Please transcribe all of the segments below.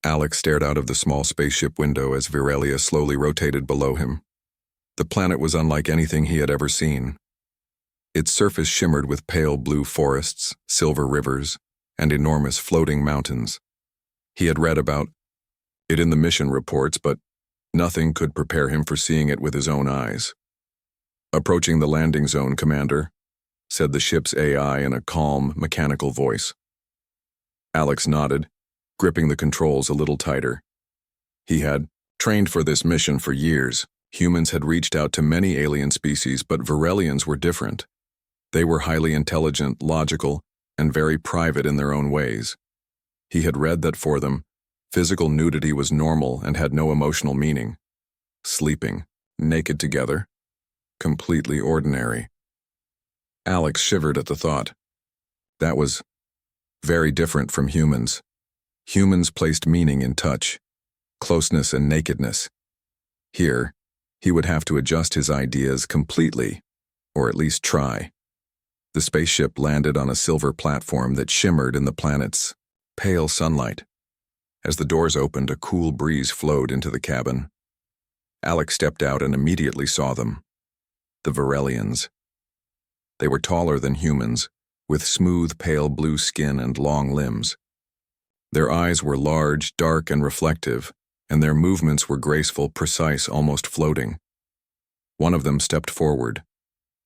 Alex stared out of the small spaceship window as Virelia slowly rotated below him. The planet was unlike anything he had ever seen. Its surface shimmered with pale blue forests, silver rivers, and enormous floating mountains. He had read about it in the mission reports, but nothing could prepare him for seeing it with his own eyes. "Approaching the landing zone, Commander," said the ship's AI in a calm, mechanical voice. Alex nodded, gripping the controls a little tighter. He had trained for this mission for years. Humans had reached out to many alien species, but Virelians were different. They were highly intelligent, logical, and very private in their own ways. He had read that for them, physical nudity was normal and had no emotional meaning. Sleeping, naked together, completely ordinary. Alex shivered at the thought. That was very different from humans. Humans placed meaning in touch, closeness and nakedness. Here, he would have to adjust his ideas completely, or at least try. The spaceship landed on a silver platform that shimmered in the planet's pale sunlight. As the doors opened, a cool breeze flowed into the cabin. Alex stepped out and immediately saw them. The Virelians. They were taller than humans, with smooth, pale blue skin and long limbs. Their eyes were large, dark, and reflective, and their movements were graceful, precise, almost floating. One of them stepped forward.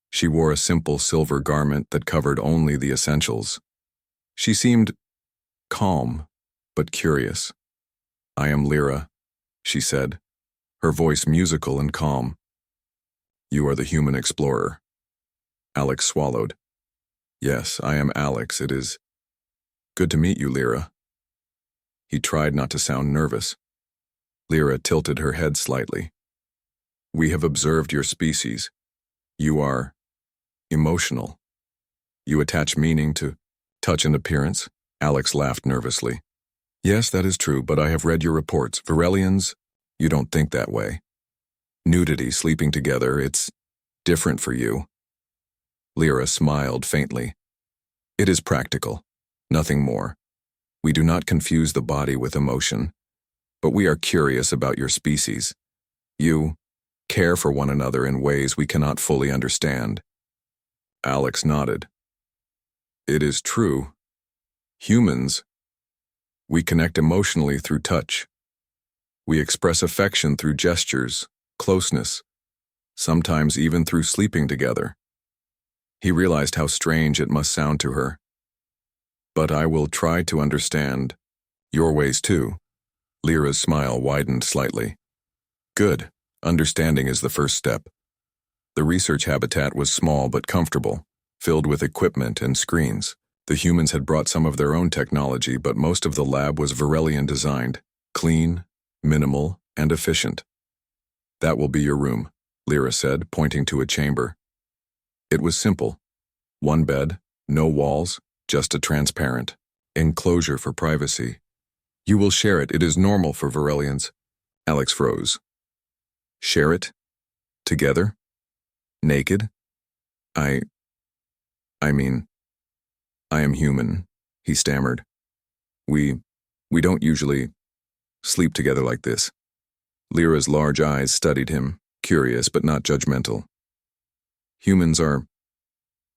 She wore a simple silver garment that covered only the essentials. She seemed calm, but curious. "I am Lyra," she said, her voice musical and calm. "You are the human explorer." Alex swallowed. "Yes, I am Alex. It is good to meet you, Lyra." He tried not to sound nervous. Lyra tilted her head slightly. "We have observed your species. You are emotional. You attach meaning to touch and appearance." Alex laughed nervously. "Yes, that is true, but I have read your reports. Virelians, you don't think that way. Nudity, sleeping together, it's different for you." Lyra smiled faintly. "It is practical, nothing more. We do not confuse the body with emotion, but we are curious about your species. You care for one another in ways we cannot fully understand." Alex nodded. "It is true. Humans, we connect emotionally through touch. We express affection through gestures, closeness, sometimes even through sleeping together." He realized how strange it must sound to her. "But I will try to understand your ways too." Lyra's smile widened slightly. "Good. Understanding is the first step." The research habitat was small but comfortable, filled with equipment and screens. The humans had brought some of their own technology, but most of the lab was Virelian designed, clean, minimal, and efficient. "That will be your room," Lyra said, pointing to a chamber. It was simple. One bed, no walls, just a transparent enclosure for privacy. "You will share it. It is normal for Virelians." Alex froze. "Share it? Together? Naked? I mean, I am human," he stammered. We don't usually sleep together like this." Lyra's large eyes studied him, curious but not judgmental. "Humans are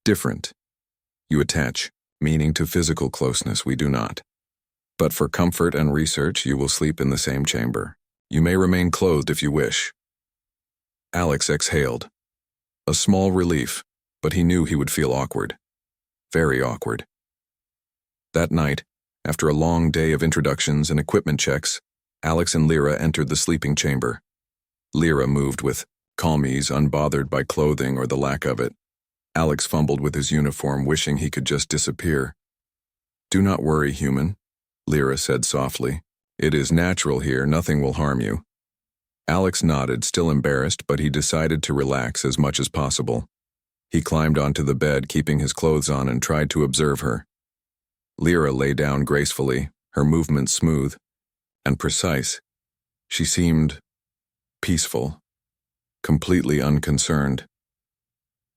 different. You attach meaning to physical closeness, we do not. But for comfort and research, you will sleep in the same chamber. You may remain clothed if you wish." Alex exhaled. A small relief, but he knew he would feel awkward. Very awkward. That night, after a long day of introductions and equipment checks, Alex and Lyra entered the sleeping chamber. Lyra moved with calm ease, unbothered by clothing or the lack of it. Alex fumbled with his uniform, wishing he could just disappear. "Do not worry, human," Lyra said softly. "It is natural here, nothing will harm you." Alex nodded, still embarrassed, but he decided to relax as much as possible. He climbed onto the bed, keeping his clothes on, and tried to observe her. Lyra lay down gracefully, her movements smooth and precise. She seemed peaceful, completely unconcerned.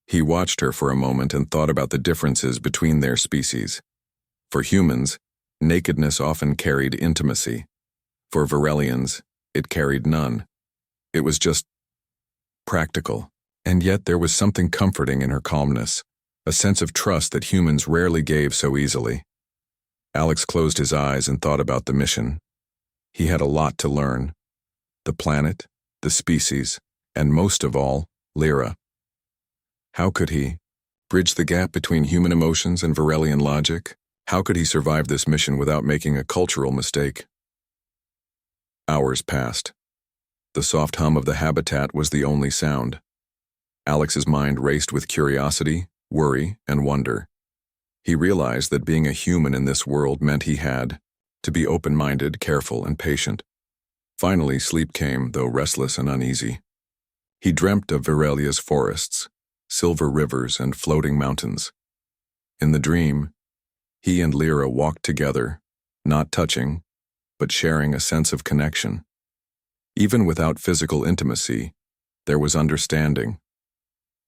He watched her for a moment and thought about the differences between their species. For humans, nakedness often carried intimacy. For Varelians, it carried none. It was just practical. And yet there was something comforting in her calmness, a sense of trust that humans rarely gave so easily. Alex closed his eyes and thought about the mission. He had a lot to learn. The planet, the species, and most of all, Lyra. How could he bridge the gap between human emotions and Varelian logic? How could he survive this mission without making a cultural mistake? Hours passed. The soft hum of the habitat was the only sound. Alex's mind raced with curiosity, worry, and wonder. He realized that being a human in this world meant he had to be open-minded, careful, and patient. Finally, sleep came, though restless and uneasy. He dreamt of Virelia's forests, silver rivers, and floating mountains. In the dream, he and Lyra walked together, not touching, but sharing a sense of connection. Even without physical intimacy, there was understanding.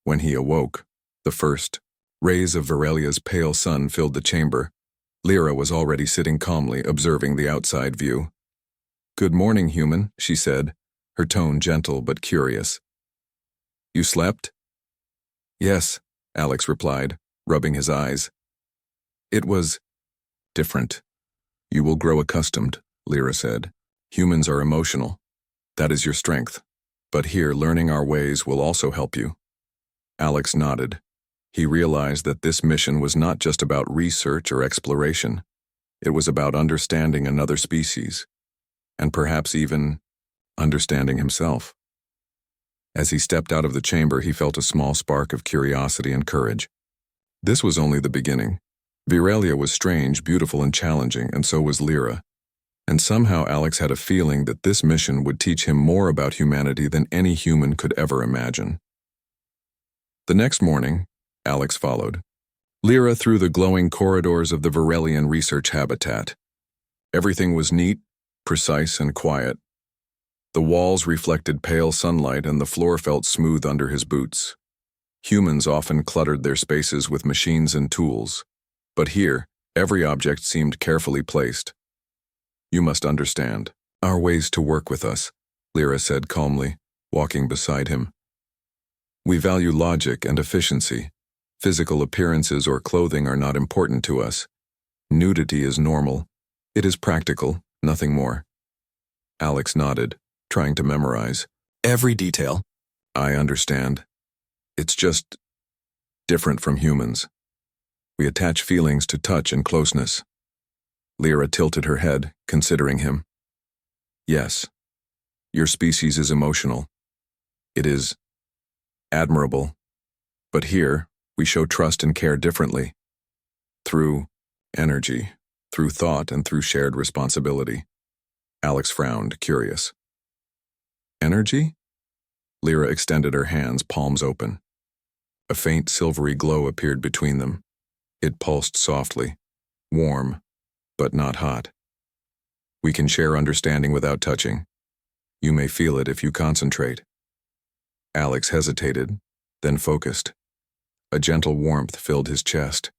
When he awoke, the first rays of Virelia's pale sun filled the chamber. Lyra was already sitting calmly, observing the outside view. "Good morning, human," she said, her tone gentle but curious. "You slept?" "Yes," Alex replied, rubbing his eyes. "It was different." "You will grow accustomed," Lyra said. "Humans are emotional. That is your strength. But here, learning our ways will also help you." Alex nodded. He realized that this mission was not just about research or exploration. It was about understanding another species, and perhaps even understanding himself. As he stepped out of the chamber, he felt a small spark of curiosity and courage. This was only the beginning. Virelia was strange, beautiful, and challenging, and so was Lyra. And somehow Alex had a feeling that this mission would teach him more about humanity than any human could ever imagine. The next morning, Alex followed Lyra through the glowing corridors of the Virelian research habitat. Everything was neat, precise, and quiet. The walls reflected pale sunlight and the floor felt smooth under his boots. Humans often cluttered their spaces with machines and tools, but here, every object seemed carefully placed. "You must understand our ways to work with us," Lyra said calmly, walking beside him. "We value logic and efficiency. Physical appearances or clothing are not important to us. Nudity is normal. It is practical, nothing more." Alex nodded, trying to memorize every detail. "I understand. It's just different from humans. We attach feelings to touch and closeness." Lyra tilted her head, considering him. "Yes, your species is emotional. It is admirable. But here, we show trust and care differently. Through energy, through thought, and through shared responsibility." Alex frowned, curious. "Energy?" Lyra extended her hands, palms open. A faint silvery glow appeared between them. It pulsed softly, warm, but not hot. "We can share understanding without touching. You may feel it if you concentrate." Alex hesitated, then focused. A gentle warmth filled his chest.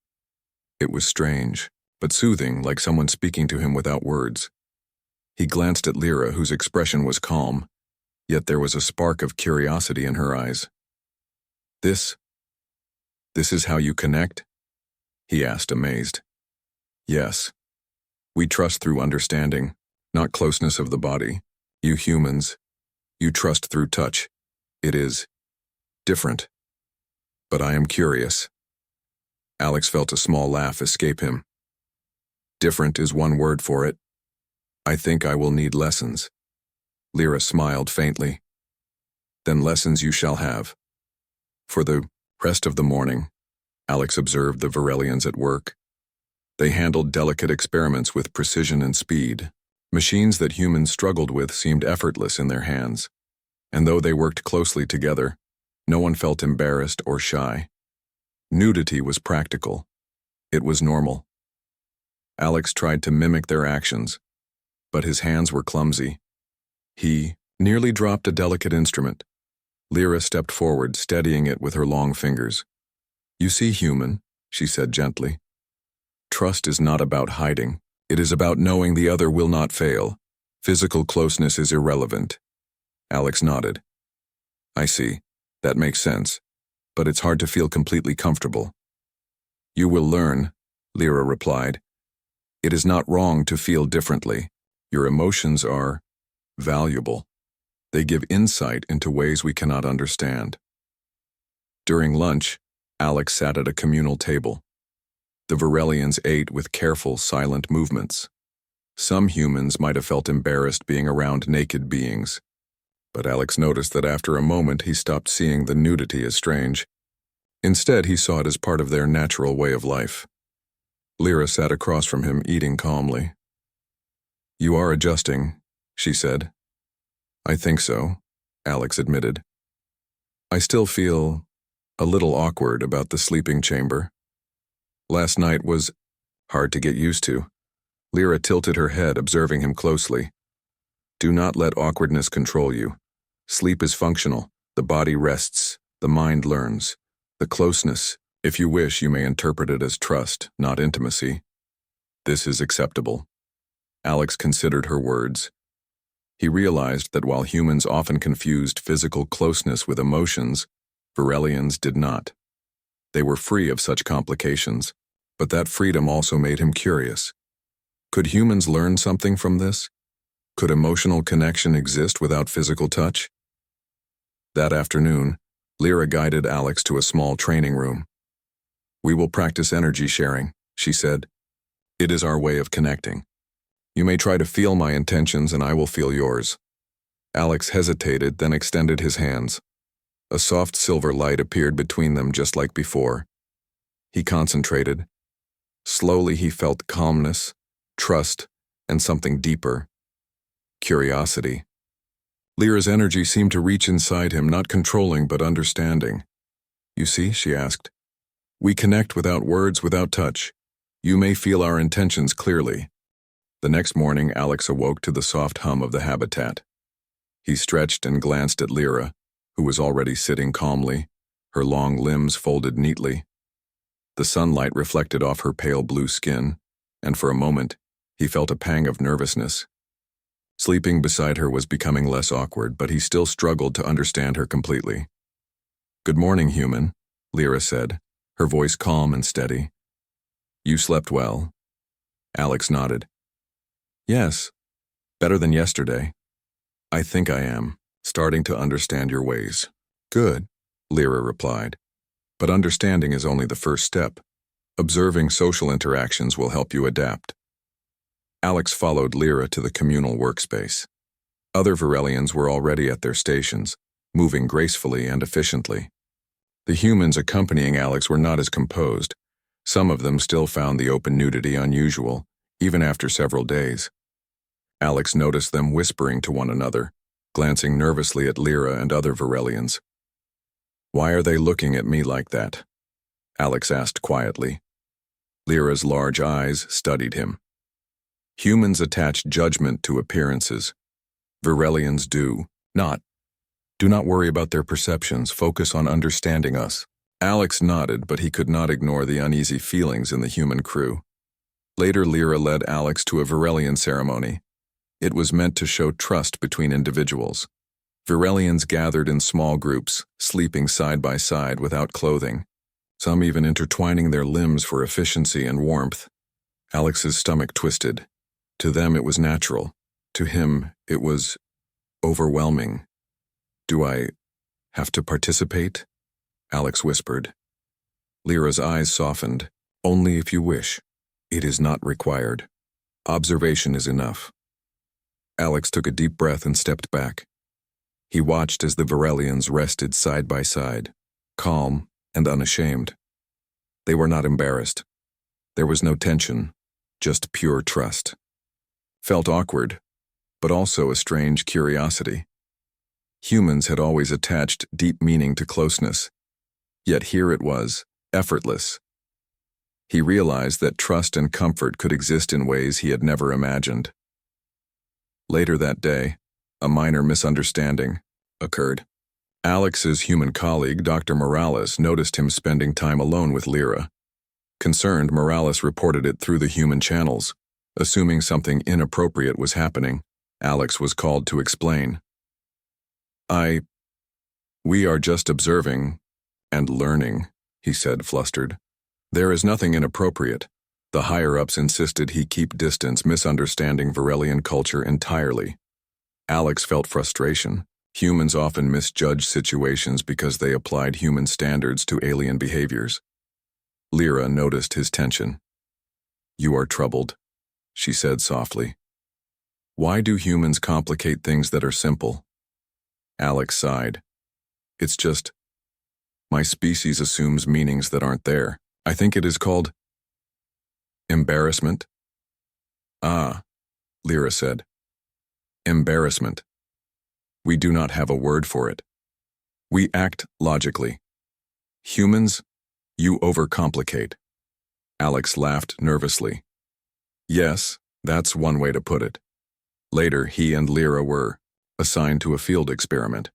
It was strange, but soothing, like someone speaking to him without words. He glanced at Lyra, whose expression was calm, yet there was a spark of curiosity in her eyes. This is how you connect?" he asked, amazed. "Yes. We trust through understanding, not closeness of the body. You humans, you trust through touch. It is different. But I am curious." Alex felt a small laugh escape him. "Different is one word for it. I think I will need lessons." Lyra smiled faintly. "Then lessons you shall have." For the rest of the morning, Alex observed the Virelians at work. They handled delicate experiments with precision and speed. Machines that humans struggled with seemed effortless in their hands. And though they worked closely together, no one felt embarrassed or shy. Nudity was practical. It was normal. Alex tried to mimic their actions, but his hands were clumsy. He nearly dropped a delicate instrument. Lyra stepped forward, steadying it with her long fingers. "You see, human," she said gently. "Trust is not about hiding. It is about knowing the other will not fail. Physical closeness is irrelevant. Alex nodded. I see. That makes sense. But it's hard to feel completely comfortable. You will learn, Lyra replied. It is not wrong to feel differently. Your emotions are valuable. They give insight into ways we cannot understand. During lunch, Alex sat at a communal table. The Virelians ate with careful, silent movements. Some humans might have felt embarrassed being around naked beings, but Alex noticed that after a moment he stopped seeing the nudity as strange. Instead, he saw it as part of their natural way of life. Lyra sat across from him, eating calmly. You are adjusting, she said. I think so, Alex admitted. I still feel a little awkward about the sleeping chamber. Last night was hard to get used to. Lyra tilted her head, observing him closely. Do not let awkwardness control you. Sleep is functional. The body rests. The mind learns. The closeness, if you wish, you may interpret it as trust, not intimacy. This is acceptable. Alex considered her words. He realized that while humans often confused physical closeness with emotions, Virelians did not. They were free of such complications, but that freedom also made him curious. Could humans learn something from this? Could emotional connection exist without physical touch? That afternoon, Lyra guided Alex to a small training room. We will practice energy sharing, she said. It is our way of connecting. You may try to feel my intentions and I will feel yours. Alex hesitated, then extended his hands. A soft silver light appeared between them just like before. He concentrated. Slowly he felt calmness, trust, and something deeper. Curiosity. Lyra's energy seemed to reach inside him, not controlling but understanding. You see, she asked. We connect without words, without touch. You may feel our intentions clearly. The next morning, Alex awoke to the soft hum of the habitat. He stretched and glanced at Lyra, who was already sitting calmly, her long limbs folded neatly. The sunlight reflected off her pale blue skin, and for a moment, he felt a pang of nervousness. Sleeping beside her was becoming less awkward, but he still struggled to understand her completely. Good morning, human, Lyra said, her voice calm and steady. You slept well? Alex nodded. Yes, better than yesterday. I think I am, starting to understand your ways. Good, Lyra replied. But understanding is only the first step. Observing social interactions will help you adapt. Alex followed Lyra to the communal workspace. Other Virelians were already at their stations, moving gracefully and efficiently. The humans accompanying Alex were not as composed. Some of them still found the open nudity unusual, even after several days. Alex noticed them whispering to one another, glancing nervously at Lyra and other Virelians. Why are they looking at me like that? Alex asked quietly. Lyra's large eyes studied him. Humans attach judgment to appearances. Virelians do not. Do not worry about their perceptions. Focus on understanding us. Alex nodded, but he could not ignore the uneasy feelings in the human crew. Later, Lyra led Alex to a Virelian ceremony. It was meant to show trust between individuals. Virelians gathered in small groups, sleeping side by side without clothing, some even intertwining their limbs for efficiency and warmth. Alex's stomach twisted. To them it was natural. To him it was overwhelming. Do I have to participate? Alex whispered. Lyra's eyes softened. Only if you wish. It is not required. Observation is enough. Alex took a deep breath and stepped back. He watched as the Virelians rested side by side, calm and unashamed. They were not embarrassed. There was no tension, just pure trust. Felt awkward, but also a strange curiosity. Humans had always attached deep meaning to closeness, yet here it was, effortless. He realized that trust and comfort could exist in ways he had never imagined. Later that day, a minor misunderstanding occurred. Alex's human colleague, Dr. Morales, noticed him spending time alone with Lyra. Concerned, Morales reported it through the human channels. Assuming something inappropriate was happening, Alex was called to explain. We are just observing and learning, he said, flustered. There is nothing inappropriate. The higher-ups insisted he keep distance, misunderstanding Virelian culture entirely. Alex felt frustration. Humans often misjudge situations because they applied human standards to alien behaviors. Lyra noticed his tension. You are troubled, she said softly. Why do humans complicate things that are simple? Alex sighed. It's just, my species assumes meanings that aren't there. I think it is called embarrassment. Ah, Lyra said. Embarrassment. We do not have a word for it. We act logically. Humans, you overcomplicate. Alex laughed nervously. Yes, that's one way to put it. Later, he and Lyra were assigned to a field experiment.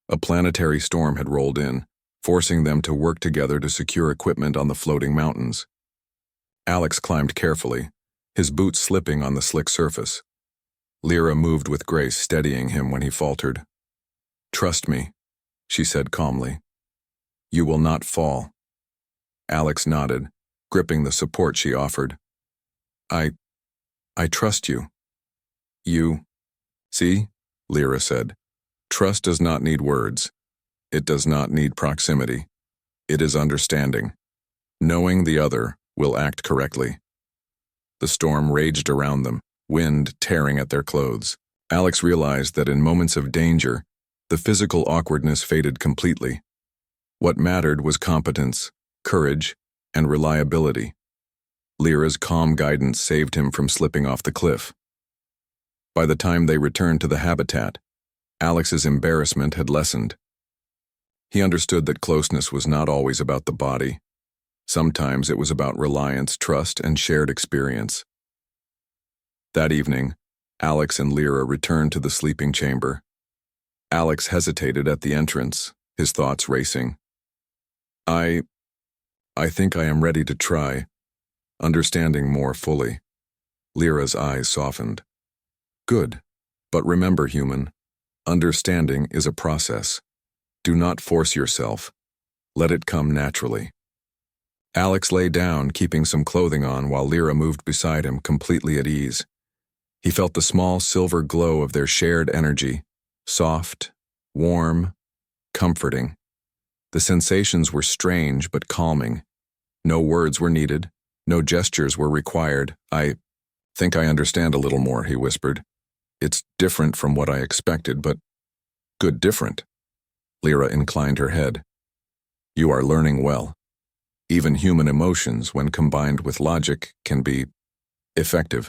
A planetary storm had rolled in, forcing them to work together to secure equipment on the floating mountains. Alex climbed carefully, his boots slipping on the slick surface. Lyra moved with grace, steadying him when he faltered. Trust me, she said calmly. You will not fall. Alex nodded, gripping the support she offered. I trust you. You. See, Lyra said. Trust does not need words. It does not need proximity. It is understanding. Knowing the other will act correctly. The storm raged around them, wind tearing at their clothes. Alex realized that in moments of danger, the physical awkwardness faded completely. What mattered was competence, courage, and reliability. Lyra's calm guidance saved him from slipping off the cliff. By the time they returned to the habitat, Alex's embarrassment had lessened. He understood that closeness was not always about the body. Sometimes it was about reliance, trust, and shared experience. That evening, Alex and Lyra returned to the sleeping chamber. Alex hesitated at the entrance, his thoughts racing. I think I am ready to try, understanding more fully. Lyra's eyes softened. Good, but remember, human, understanding is a process. Do not force yourself. Let it come naturally. Alex lay down, keeping some clothing on while Lyra moved beside him, completely at ease. He felt the small silver glow of their shared energy, soft, warm, comforting. The sensations were strange but calming. No words were needed, no gestures were required. I think I understand a little more, he whispered. It's different from what I expected, but good different. Lyra inclined her head. You are learning well. Even human emotions, when combined with logic, can be effective.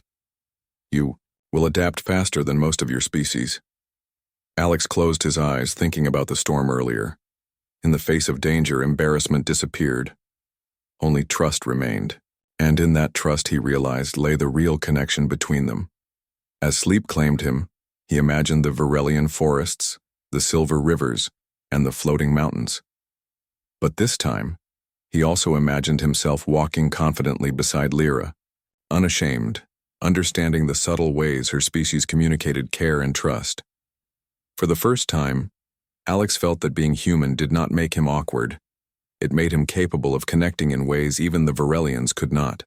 You will adapt faster than most of your species. Alex closed his eyes, thinking about the storm earlier. In the face of danger, embarrassment disappeared. Only trust remained, and in that trust, he realized, lay the real connection between them. As sleep claimed him, he imagined the Virelian forests, the silver rivers, and the floating mountains. But this time, he also imagined himself walking confidently beside Lyra, unashamed, understanding the subtle ways her species communicated care and trust. For the first time, Alex felt that being human did not make him awkward. It made him capable of connecting in ways even the Virelians could not.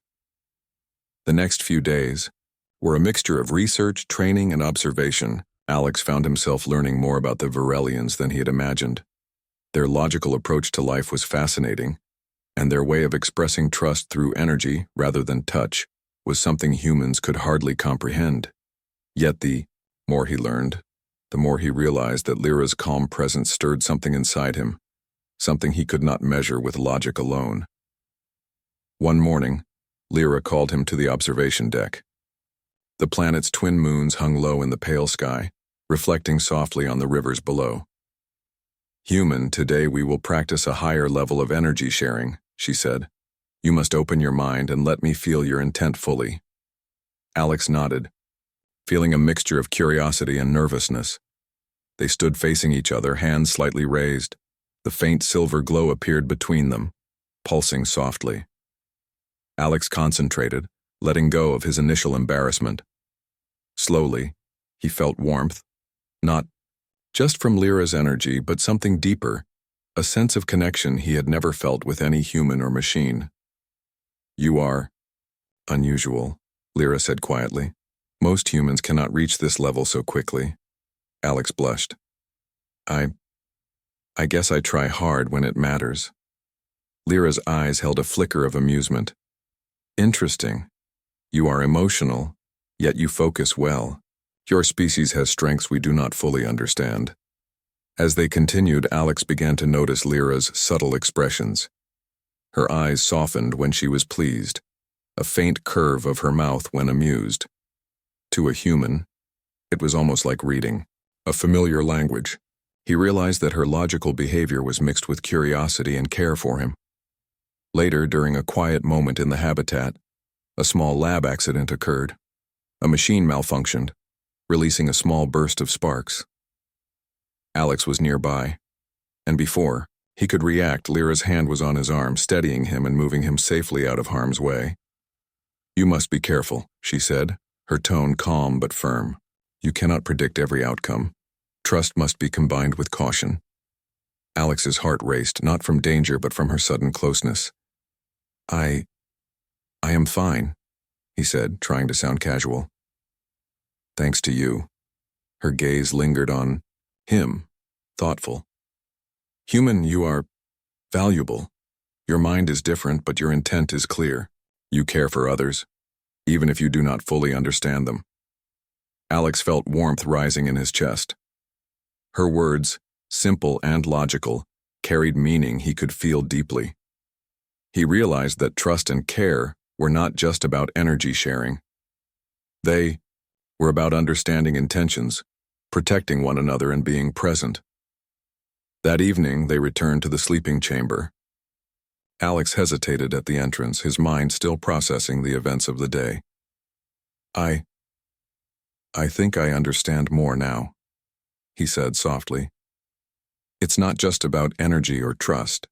The next few days were a mixture of research, training, and observation. Alex found himself learning more about the Virelians than he had imagined. Their logical approach to life was fascinating, and their way of expressing trust through energy rather than touch was something humans could hardly comprehend. Yet the more he learned, the more he realized that Lyra's calm presence stirred something inside him, something he could not measure with logic alone. One morning, Lyra called him to the observation deck. The planet's twin moons hung low in the pale sky, reflecting softly on the rivers below. Human, today we will practice a higher level of energy sharing, she said. You must open your mind and let me feel your intent fully. Alex nodded, feeling a mixture of curiosity and nervousness. They stood facing each other, hands slightly raised. The faint silver glow appeared between them, pulsing softly. Alex concentrated, letting go of his initial embarrassment. Slowly, He felt warmth, not just from Lyra's energy, but something deeper, a sense of connection he had never felt with any human or machine. "You are unusual," Lyra said quietly. "Most humans cannot reach this level so quickly." Alex blushed. I guess I try hard when it matters." Lyra's eyes held a flicker of amusement. "Interesting. You are emotional, yet you focus well. Your species has strengths we do not fully understand." As they continued, Alex began to notice Lyra's subtle expressions. Her eyes softened when she was pleased, a faint curve of her mouth when amused. To a human, it was almost like reading a familiar language. He realized that her logical behavior was mixed with curiosity and care for him. Later, during a quiet moment in the habitat, a small lab accident occurred. A machine malfunctioned, releasing a small burst of sparks. Alex was nearby, and before he could react, Lyra's hand was on his arm, steadying him and moving him safely out of harm's way. "You must be careful," she said, her tone calm but firm. "You cannot predict every outcome. Trust must be combined with caution." Alex's heart raced, not from danger but from her sudden closeness. I am fine," he said, trying to sound casual. "Thanks to you." Her gaze lingered on him, thoughtful. "Human, you are valuable. Your mind is different, but your intent is clear. You care for others, even if you do not fully understand them." Alex felt warmth rising in his chest. Her words, simple and logical, carried meaning he could feel deeply. He realized that trust and care were not just about energy sharing. They were about understanding intentions, protecting one another, and being present. That evening, they returned to the sleeping chamber. Alex hesitated at the entrance, his mind still processing the events of the day. I think I understand more now," he said softly. "It's not just about energy or trust.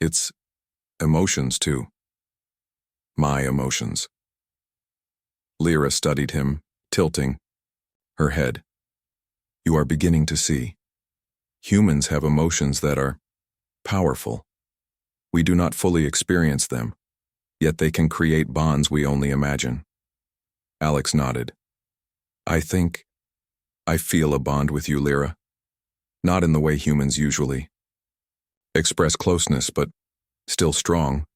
It's emotions too. My emotions." Lyra studied him, tilting her head. "You are beginning to see. Humans have emotions that are powerful. We do not fully experience them, yet they can create bonds we only imagine." Alex nodded. I feel a bond with you, Lyra. Not in the way humans usually express closeness, but still strong."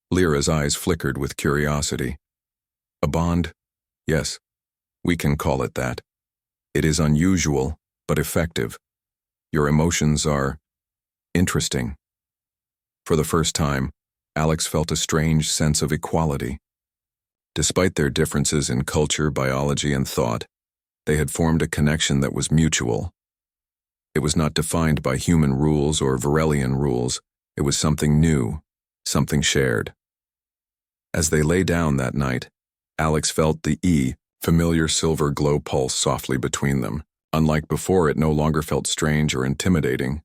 Lyra's eyes flickered with curiosity. "A bond? Yes, we can call it that. It is unusual, but effective. Your emotions are interesting." For the first time, Alex felt a strange sense of equality. Despite their differences in culture, biology, and thought, they had formed a connection that was mutual. It was not defined by human rules or Varelian rules. It was something new, something shared. As they lay down that night, Alex felt the familiar silver glow pulse softly between them. Unlike before, it no longer felt strange or intimidating.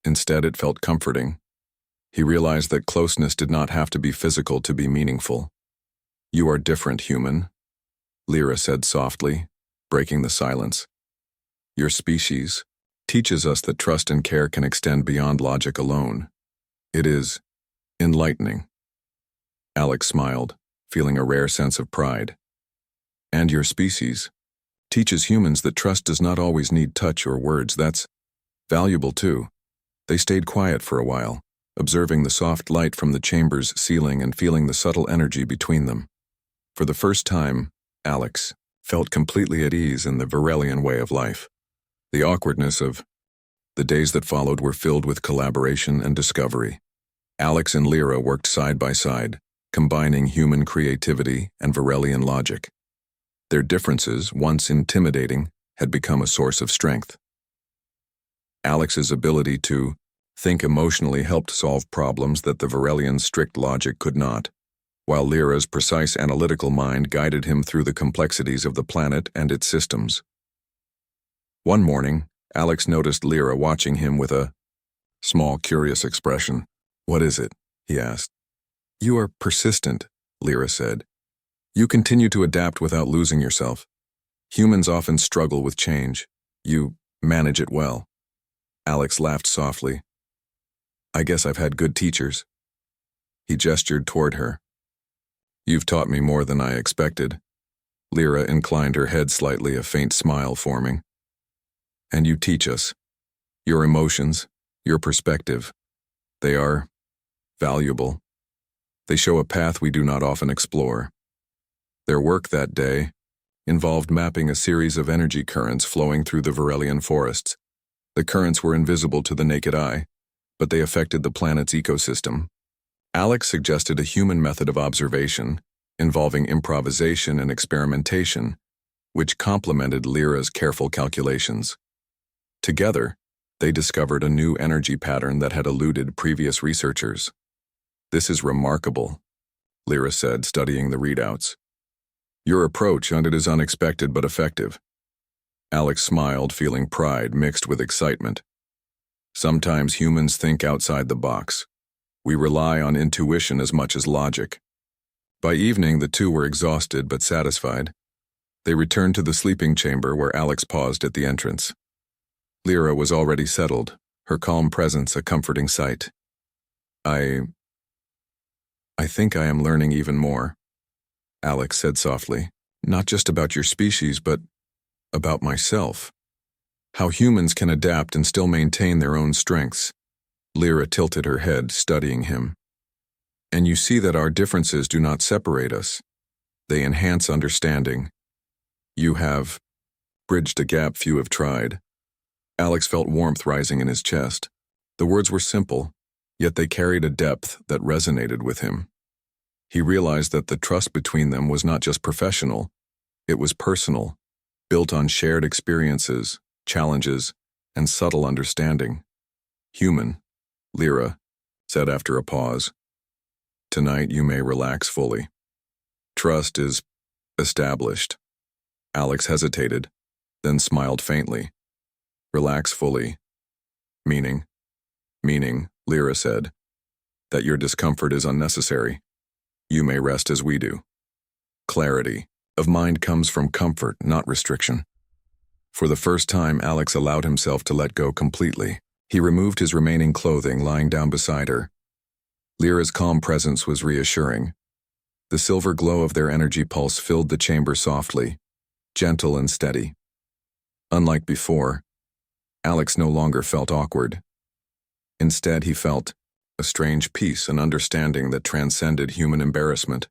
Instead, it felt comforting. He realized that closeness did not have to be physical to be meaningful. "You are different, human," Lyra said softly, breaking the silence. "Your species teaches us that trust and care can extend beyond logic alone. It is enlightening." Alex smiled, feeling a rare sense of pride. "And your species teaches humans that trust does not always need touch or words. That's valuable too." They stayed quiet for a while, observing the soft light from the chamber's ceiling and feeling the subtle energy between them. For the first time, Alex felt completely at ease in the Varelian way of life. The awkwardness of the days that followed were filled with collaboration and discovery. Alex and Lyra worked side by side, combining human creativity and Varelian logic. Their differences, once intimidating, had become a source of strength. Alex's ability to think emotionally helped solve problems that the Varelian's strict logic could not, while Lyra's precise analytical mind guided him through the complexities of the planet and its systems. One morning, Alex noticed Lyra watching him with a small, curious expression. "What is it?" he asked. "You are persistent," Lyra said. "You continue to adapt without losing yourself. Humans often struggle with change. You manage it well. Alex laughed softly. I guess I've had good teachers. He gestured toward her. You've taught me more than I expected. Lyra inclined her head slightly, a faint smile forming. And you teach us. Your emotions, your perspective, they are valuable. They show a path we do not often explore. Their work that day involved mapping a series of energy currents flowing through the Virelian forests. The currents were invisible to the naked eye, but they affected the planet's ecosystem. Alex suggested a human method of observation involving improvisation and experimentation, which complemented Lyra's careful calculations. Together, they discovered a new energy pattern that had eluded previous researchers. This is remarkable, Lyra said, studying the readouts. Your approach on it is unexpected but effective. Alex smiled, feeling pride mixed with excitement. Sometimes humans think outside the box. We rely on intuition as much as logic. By evening, the two were exhausted but satisfied. They returned to the sleeping chamber where Alex paused at the entrance. Lyra was already settled, her calm presence a comforting sight. I think I am learning even more, Alex said softly. Not just about your species, but about myself. How humans can adapt and still maintain their own strengths. Lyra tilted her head, studying him. And you see that our differences do not separate us. They enhance understanding. You have bridged a gap few have tried. Alex felt warmth rising in his chest. The words were simple, yet they carried a depth that resonated with him. He realized that the trust between them was not just professional, it was personal, built on shared experiences, challenges, and subtle understanding. Human, Lyra said after a pause. Tonight you may relax fully. Trust is established. Alex hesitated, then smiled faintly. Relax fully. Meaning, Lyra said, that your discomfort is unnecessary. You may rest as we do. Clarity of mind comes from comfort, not restriction. For the first time, Alex allowed himself to let go completely. He removed his remaining clothing, lying down beside her. Lyra's calm presence was reassuring. The silver glow of their energy pulse filled the chamber softly, gentle and steady. Unlike before, Alex no longer felt awkward. Instead, he felt a strange peace and understanding that transcended human embarrassment.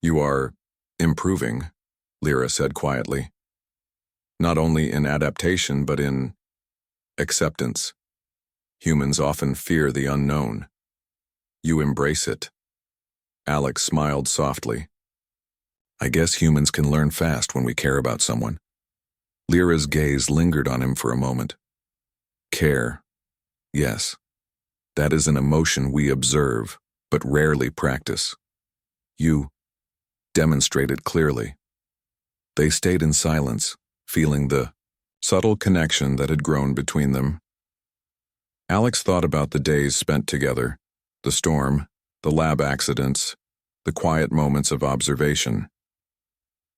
You are improving, Lyra said quietly. Not only in adaptation, but in acceptance. Humans often fear the unknown. You embrace it. Alex smiled softly. I guess humans can learn fast when we care about someone. Lyra's gaze lingered on him for a moment. Care. Yes. That is an emotion we observe, but rarely practice. You demonstrate it clearly. They stayed in silence, feeling the subtle connection that had grown between them. Alex thought about the days spent together, the storm, the lab accidents, the quiet moments of observation.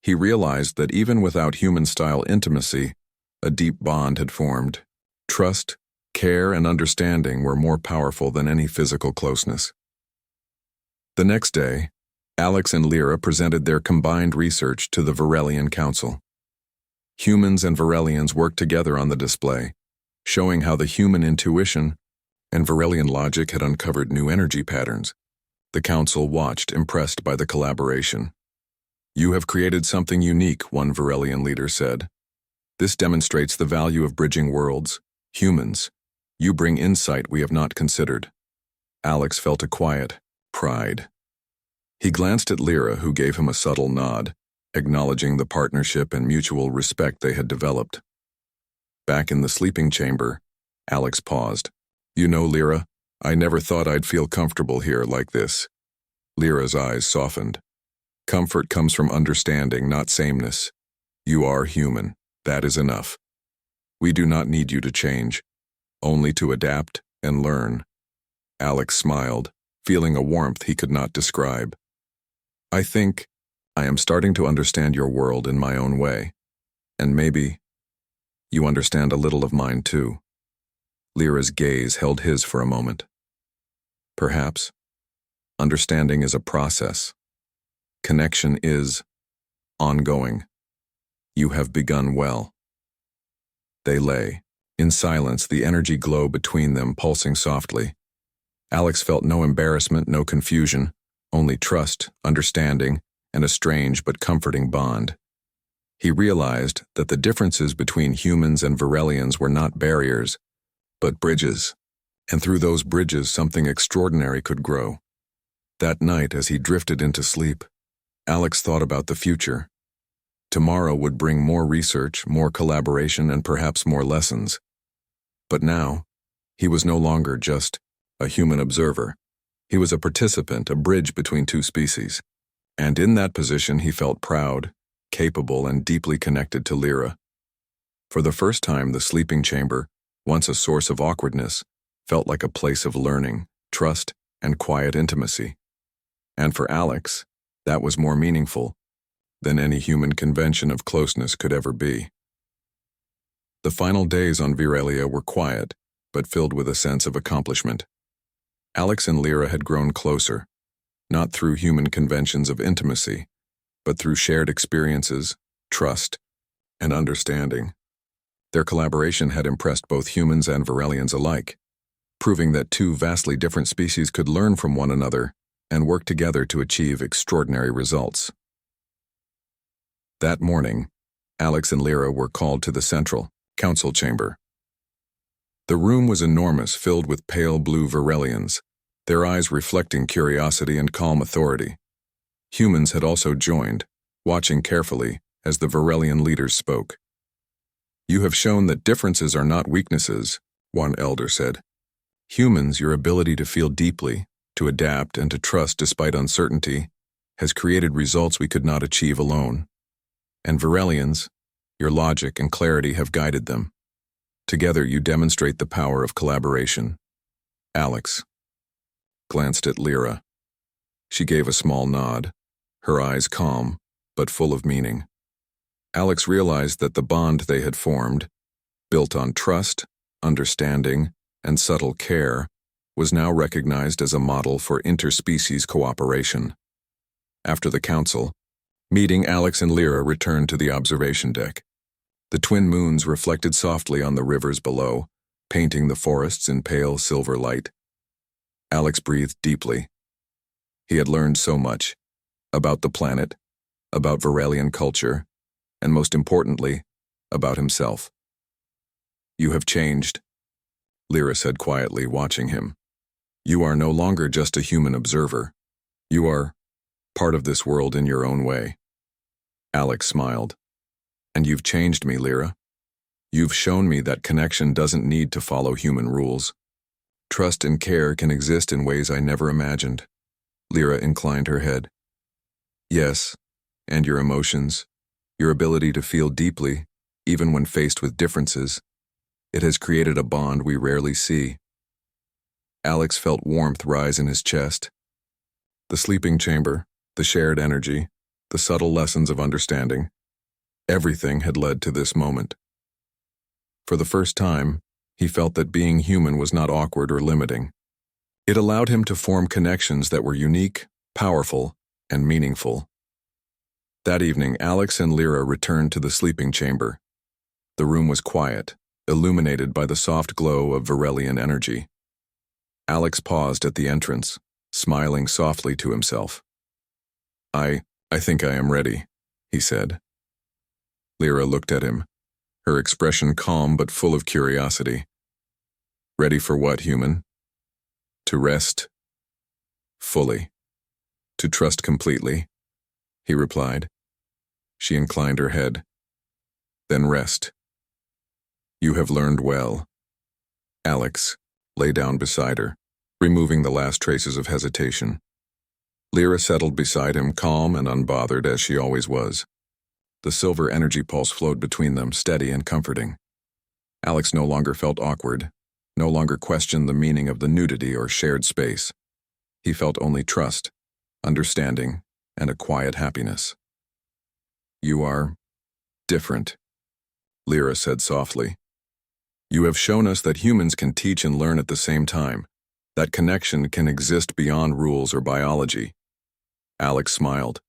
He realized that even without human-style intimacy, a deep bond had formed. Trust, care, and understanding were more powerful than any physical closeness. The next day, Alex and Lyra presented their combined research to the Virelian Council. Humans and Virelians worked together on the display, showing how the human intuition and Virelian logic had uncovered new energy patterns. The council watched, impressed by the collaboration. You have created something unique, one Virelian leader said. This demonstrates the value of bridging worlds. Humans, you bring insight we have not considered. Alex felt a quiet pride. He glanced at Lyra, who gave him a subtle nod, acknowledging the partnership and mutual respect they had developed. Back in the sleeping chamber, Alex paused. You know, Lyra, I never thought I'd feel comfortable here like this. Lyra's eyes softened. Comfort comes from understanding, not sameness. You are human. That is enough. We do not need you to change, only to adapt and learn. Alex smiled, feeling a warmth he could not describe. I think I am starting to understand your world in my own way. And maybe you understand a little of mine too. Lyra's gaze held his for a moment. Perhaps understanding is a process. Connection is ongoing. You have begun well. They lay, in silence, the energy glow between them pulsing softly. Alex felt no embarrassment, no confusion, only trust, understanding, and a strange but comforting bond. He realized that the differences between humans and Virelians were not barriers, but bridges, and through those bridges something extraordinary could grow. That night, as he drifted into sleep, Alex thought about the future. Tomorrow would bring more research, more collaboration, and perhaps more lessons. But now, he was no longer just a human observer. He was a participant, a bridge between two species. And in that position, he felt proud, capable, and deeply connected to Lyra. For the first time, the sleeping chamber, once a source of awkwardness, felt like a place of learning, trust, and quiet intimacy. And for Alex, that was more meaningful than any human convention of closeness could ever be. The final days on Virelia were quiet, but filled with a sense of accomplishment. Alex and Lyra had grown closer, not through human conventions of intimacy, but through shared experiences, trust, and understanding. Their collaboration had impressed both humans and Virelians alike, proving that two vastly different species could learn from one another and work together to achieve extraordinary results. That morning, Alex and Lyra were called to the central council chamber. The room was enormous, filled with pale blue Virelians, their eyes reflecting curiosity and calm authority. Humans had also joined, watching carefully as the Virelian leaders spoke. "You have shown that differences are not weaknesses," one elder said. "Humans, your ability to feel deeply, to adapt, and to trust despite uncertainty has created results we could not achieve alone. And Virelians, your logic and clarity have guided them. Together you demonstrate the power of collaboration." Alex glanced at Lyra. She gave a small nod, her eyes calm, but full of meaning. Alex realized that the bond they had formed, built on trust, understanding, and subtle care, was now recognized as a model for interspecies cooperation. After the council meeting, Alex and Lyra returned to the observation deck. The twin moons reflected softly on the rivers below, painting the forests in pale silver light. Alex breathed deeply. He had learned so much about the planet, about Virelian culture, and most importantly, about himself. "You have changed," Lyra said quietly, watching him. "You are no longer just a human observer. You are part of this world in your own way." Alex smiled. "And you've changed me, Lyra. You've shown me that connection doesn't need to follow human rules. Trust and care can exist in ways I never imagined." Lyra inclined her head. "Yes, and your emotions, your ability to feel deeply, even when faced with differences. It has created a bond we rarely see." Alex felt warmth rise in his chest. The sleeping chamber, the shared energy, the subtle lessons of understanding, everything had led to this moment. For the first time, he felt that being human was not awkward or limiting. It allowed him to form connections that were unique, powerful, and meaningful. That evening, Alex and Lyra returned to the sleeping chamber. The room was quiet, illuminated by the soft glow of Virelian energy. Alex paused at the entrance, smiling softly to himself. I think I am ready," he said. Lyra looked at him, her expression calm but full of curiosity. "Ready for what, human?" "To rest fully, to trust completely," he replied. She inclined her head. "Then rest. You have learned well." Alex lay down beside her, removing the last traces of hesitation. Lyra settled beside him, calm and unbothered as she always was. The silver energy pulse flowed between them, steady and comforting. Alex no longer felt awkward, no longer questioned the meaning of the nudity or shared space. He felt only trust, understanding, and a quiet happiness. "You are different," Lyra said softly. You have shown us that humans can teach and learn at the same time. That connection can exist beyond rules or biology. Alex smiled.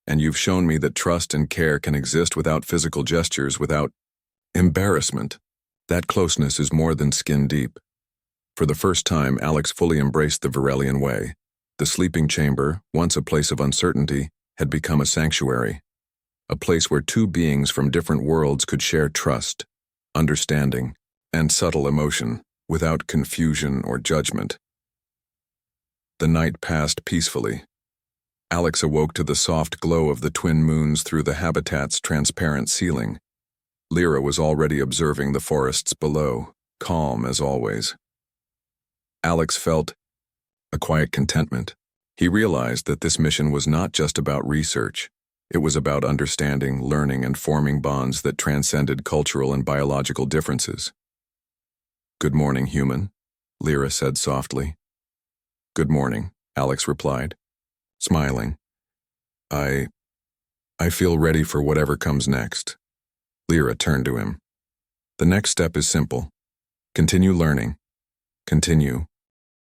And you've shown me that trust and care can exist without physical gestures, without embarrassment. That closeness is more than skin deep. For the first time, Alex fully embraced the Virelian way. The sleeping chamber, once a place of uncertainty, had become a sanctuary. A place where two beings from different worlds could share trust, understanding, and subtle emotion, without confusion or judgment. The night passed peacefully. Alex awoke to the soft glow of the twin moons through the habitat's transparent ceiling. Lyra was already observing the forests below, calm as always. Alex felt a quiet contentment. He realized that this mission was not just about research. It was about understanding, learning, and forming bonds that transcended cultural and biological differences. Good morning, human, Lyra said softly. Good morning, Alex replied, smiling. I feel ready for whatever comes next. Lyra turned to him. The next step is simple. Continue learning. Continue